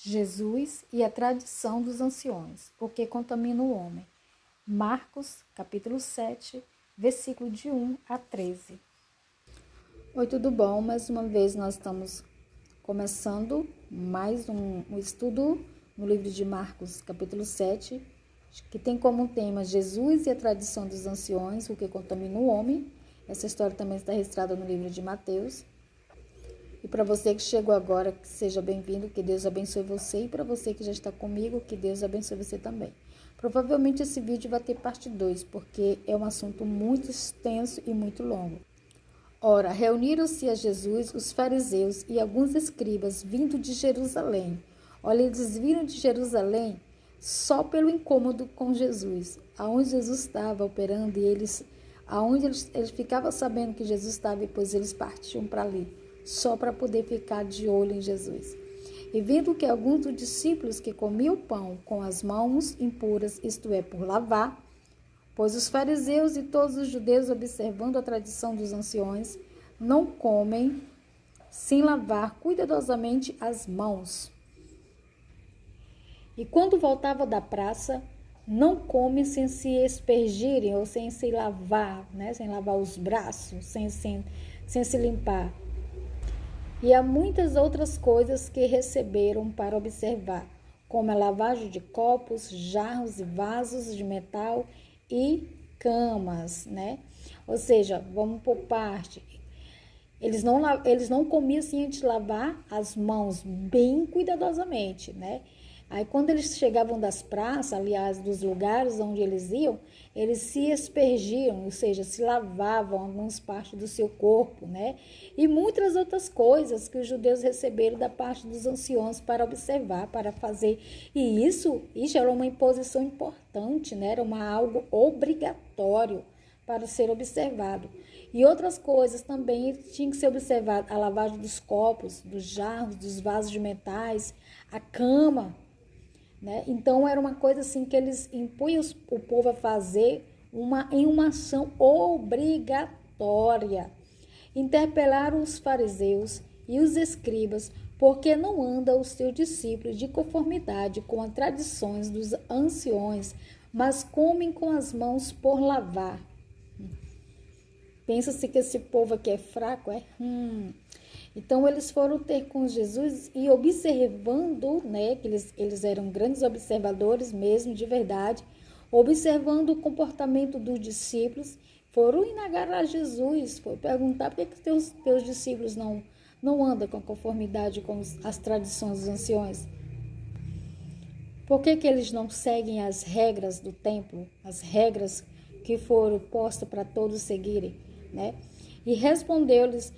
Jesus e a tradição dos anciões, o que contamina o homem. Marcos, capítulo 7, versículo de 1 a 13. Oi, tudo bom? Mais uma vez nós estamos começando mais um estudo no livro de Marcos, capítulo 7, que tem como tema Jesus e a tradição dos anciões, o que contamina o homem. Essa história também está registrada no livro de Mateus. E para você que chegou agora, que seja bem-vindo, que Deus abençoe você. E para você que já está comigo, que Deus abençoe você também. Provavelmente esse vídeo vai ter parte 2, porque é um assunto muito extenso e muito longo. Ora, reuniram-se a Jesus os fariseus e alguns escribas vindo de Jerusalém. Olha, eles viram de Jerusalém só pelo incômodo com Jesus. Aonde Jesus estava operando e aonde eles ficavam sabendo que Jesus estava, depois eles partiam para ali, só para poder ficar de olho em Jesus. E vendo que alguns dos discípulos que comiam pão com as mãos impuras, isto é, por lavar, pois os fariseus e todos os judeus, observando a tradição dos anciões, não comem sem lavar cuidadosamente as mãos. E quando voltava da praça, não comem sem se espergirem ou sem se lavar, né? Sem lavar os braços, sem se limpar. E há muitas outras coisas que receberam para observar, como a lavagem de copos, jarros e vasos de metal e camas, né? Ou seja, vamos por parte. Eles não comiam sem antes lavar as mãos bem cuidadosamente, né? Aí quando eles chegavam das praças, aliás, dos lugares onde eles iam, eles se aspergiam, ou seja, se lavavam algumas partes do seu corpo, né? E muitas outras coisas que os judeus receberam da parte dos anciões para observar, para fazer. E isso era uma imposição importante, né? Era algo obrigatório para ser observado. E outras coisas também tinham que ser observadas: a lavagem dos copos, dos jarros, dos vasos de metais, a cama, né? Então era uma coisa assim que eles impunham o povo a fazer em uma ação obrigatória. Interpelaram os fariseus e os escribas, porque não anda os seus discípulos de conformidade com as tradições dos anciões, mas comem com as mãos por lavar. Pensa-se que esse povo aqui é fraco, é? Então, eles foram ter com Jesus e observando, né, que eles eram grandes observadores mesmo, de verdade, observando o comportamento dos discípulos, foram indagar a Jesus, foram perguntar por que teus discípulos não andam com conformidade com as tradições dos anciões. Por que eles não seguem as regras do templo, as regras que foram postas para todos seguirem, né? E respondeu-lhes,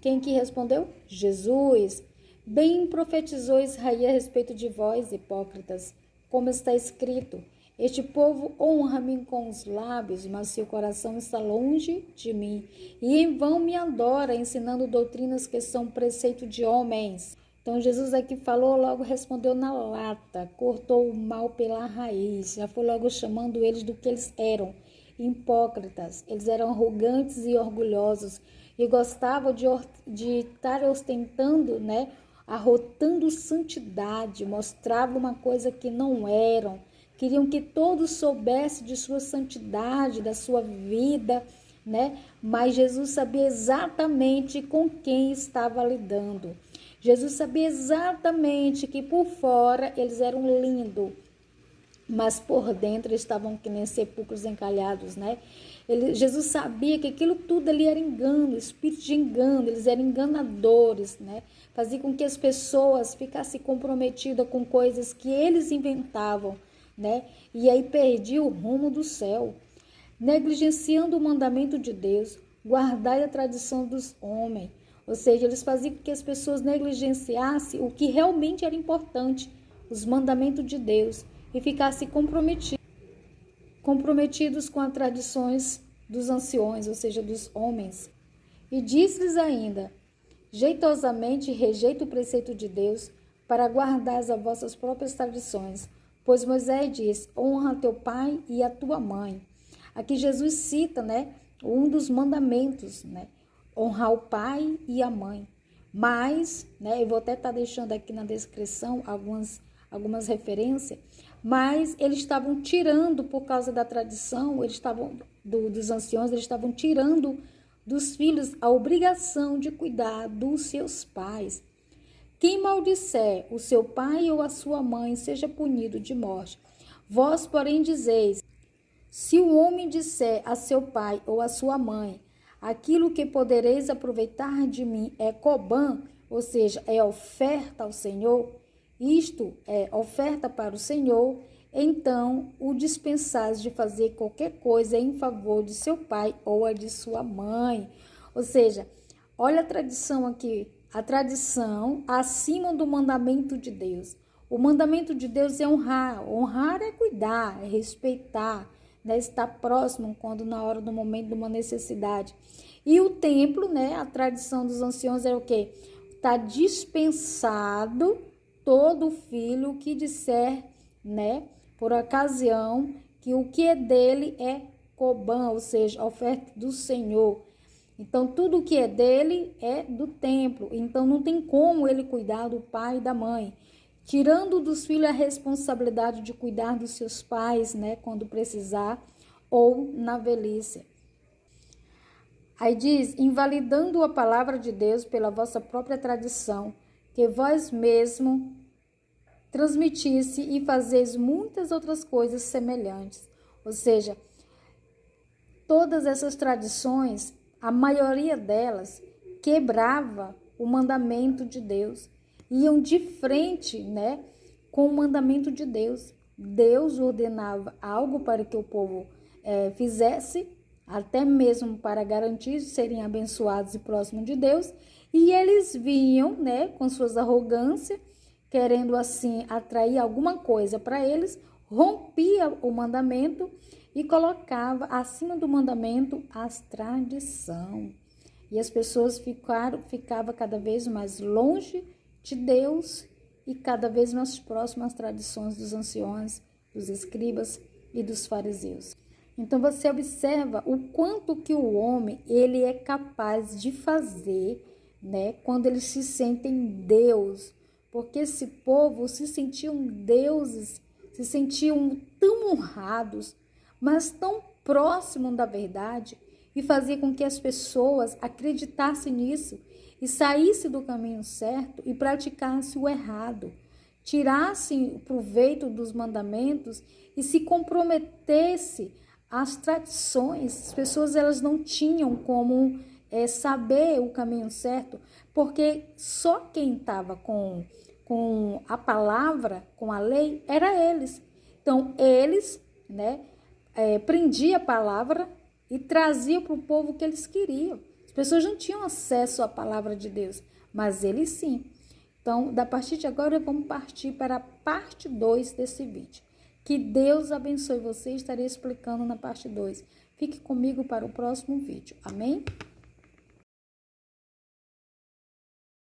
quem que respondeu? Jesus. Bem profetizou Israel a respeito de vós, hipócritas, como está escrito: este povo honra-me com os lábios, mas seu coração está longe de mim, e em vão me adora, ensinando doutrinas que são preceito de homens. Então Jesus aqui falou, logo respondeu na lata, cortou o mal pela raiz, já foi logo chamando eles do que eles eram, hipócritas. Eles eram arrogantes e orgulhosos e gostavam de estar ostentando, né, arrotando santidade, mostravam uma coisa que não eram, queriam que todos soubessem de sua santidade, da sua vida, né? Mas Jesus sabia exatamente com quem estava lidando. Jesus sabia exatamente que por fora eles eram lindos, mas por dentro estavam que nem sepulcros encalhados, né? Jesus sabia que aquilo tudo ali era engano, espírito de engano, eles eram enganadores, né? Fazia com que as pessoas ficassem comprometidas com coisas que eles inventavam, né? E aí perdiam o rumo do céu. Negligenciando o mandamento de Deus, guardai a tradição dos homens. Ou seja, eles faziam com que as pessoas negligenciassem o que realmente era importante, os mandamentos de Deus, e ficassem comprometidos com as tradições dos anciões, ou seja, dos homens. E disse-lhes ainda: jeitosamente rejeita o preceito de Deus para guardar as vossas próprias tradições, pois Moisés diz: honra teu pai e a tua mãe. Aqui Jesus cita, né, um dos mandamentos, né, honrar o pai e a mãe. Mas, né, eu vou até estar deixando aqui na descrição algumas referências, mas eles estavam tirando, por causa da tradição, eles estavam, dos anciãos, eles estavam tirando dos filhos a obrigação de cuidar dos seus pais. Quem maldisser o seu pai ou a sua mãe seja punido de morte. Vós, porém, dizeis, se o homem disser a seu pai ou a sua mãe, aquilo que podereis aproveitar de mim é Cobã, ou seja, é oferta ao Senhor, isto é oferta para o Senhor, então o dispensais de fazer qualquer coisa em favor de seu pai ou a de sua mãe. Ou seja, olha a tradição aqui, a tradição acima do mandamento de Deus. O mandamento de Deus é honrar. Honrar é cuidar, é respeitar, né? Estar próximo quando na hora do momento de uma necessidade. E o templo, né? A tradição dos anciãos é o quê? Está dispensado todo filho que disser, né? Por ocasião que o que é dele é Cobã, ou seja, a oferta do Senhor. Então, tudo que é dele é do templo. Então, não tem como ele cuidar do pai e da mãe. Tirando dos filhos a responsabilidade de cuidar dos seus pais, né? Quando precisar, ou na velhice. Aí diz, invalidando a palavra de Deus pela vossa própria tradição, que vós mesmo transmitisse e fazeis muitas outras coisas semelhantes. Ou seja, todas essas tradições, a maioria delas quebrava o mandamento de Deus, iam de frente, né, com o mandamento de Deus. Deus ordenava algo para que o povo fizesse, até mesmo para garantir serem abençoados e próximos de Deus, e eles vinham, né, com suas arrogâncias, querendo assim atrair alguma coisa para eles, rompia o mandamento e colocava acima do mandamento as tradições. E as pessoas ficavam cada vez mais longe de Deus e cada vez mais próximas às tradições dos anciões, dos escribas e dos fariseus. Então você observa o quanto que o homem ele é capaz de fazer, né, quando eles se sentem Deus, porque esse povo se sentiam deuses, se sentiam tão honrados, mas tão próximos da verdade, e fazia com que as pessoas acreditassem nisso e saíssem do caminho certo e praticassem o errado, tirassem o proveito dos mandamentos e se comprometessem às tradições. As pessoas elas não tinham como saber o caminho certo, porque só quem estava com a palavra, com a lei, era eles. Então, eles, né, prendiam a palavra e traziam para o povo o que eles queriam. As pessoas não tinham acesso à palavra de Deus, mas eles sim. Então, da partir de agora, vamos partir para a parte 2 desse vídeo. Que Deus abençoe você, estarei explicando na parte 2. Fique comigo para o próximo vídeo. Amém?